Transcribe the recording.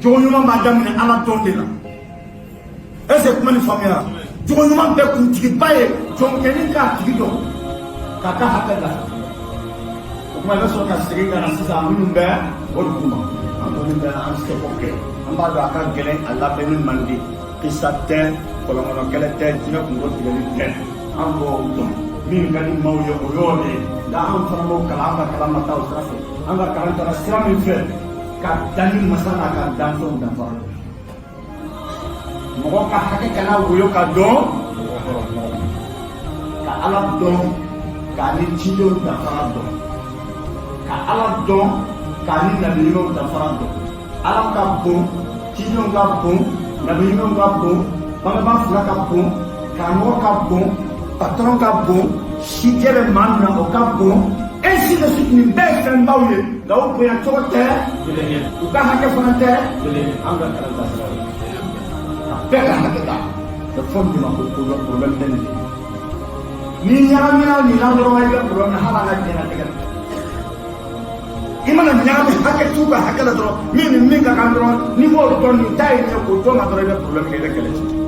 jogo ɲuman b'a daminɛ ala dɔn de la. Est-ce que kuma ni faamuya? Jogo ɲuman bɛɛ kuntigiba ye jɔnkɛni k'a tigi dɔn k'a ka hakɛ la. O kuma i bɛ sɔrɔ ka segin ka na sisan minnu bɛ o dugu ma. An kɔni bɛ an seko kɛ. An b'a dɔn a ka gɛlɛn a labɛnni man di. Kisa tɛ, kɔlɔnkɔnɔ kɛlɛ tɛ, jinɛ kungo tigɛli tɛ. An b'o dɔn. Min ka di maaw ye o y'o de ye. Nka an fana b'o kalan an ka kalan ma taa o sira fɛ. An ka kalan taara sira min fɛ ka dan ni masa n'a ka danfɛnw danfara. Mɔgɔ ka hakɛ kana woyo ka dɔn ka ala dɔn k'a ni cidenw danfara dɔn ka ala dɔn k'a ni nabiɲumanw danfara dɔn. Ala ka bon, cidenw ka bon, nabiɲumanw ka bon, bangebaa fila ka bon, karamɔgɔ ka bon, patron ka bon, sijɛ bɛ maa min na o ka bon, ainsi de suite. Nin bɛɛ ye fɛnbaw ye nka o bonya cogo tɛ u ka hakɛ fana tɛ an ka kalan taasira ye. A bɛɛ ka hakɛ ta bɛ fɔ min ma ko problème tɛ nin. Ni ɲagamina nin na dɔrɔn i bɛ problème hali an ka diɲɛlatigɛ la. I mana ɲagami hakɛ t'u ka hakɛ la dɔrɔn min ni min ka kan dɔrɔn n'i b'o dɔn nin ta ye ɲɛ k'o dɔn ka dɔrɔn i bɛ problème kɛ i bɛ kɛlɛ ci.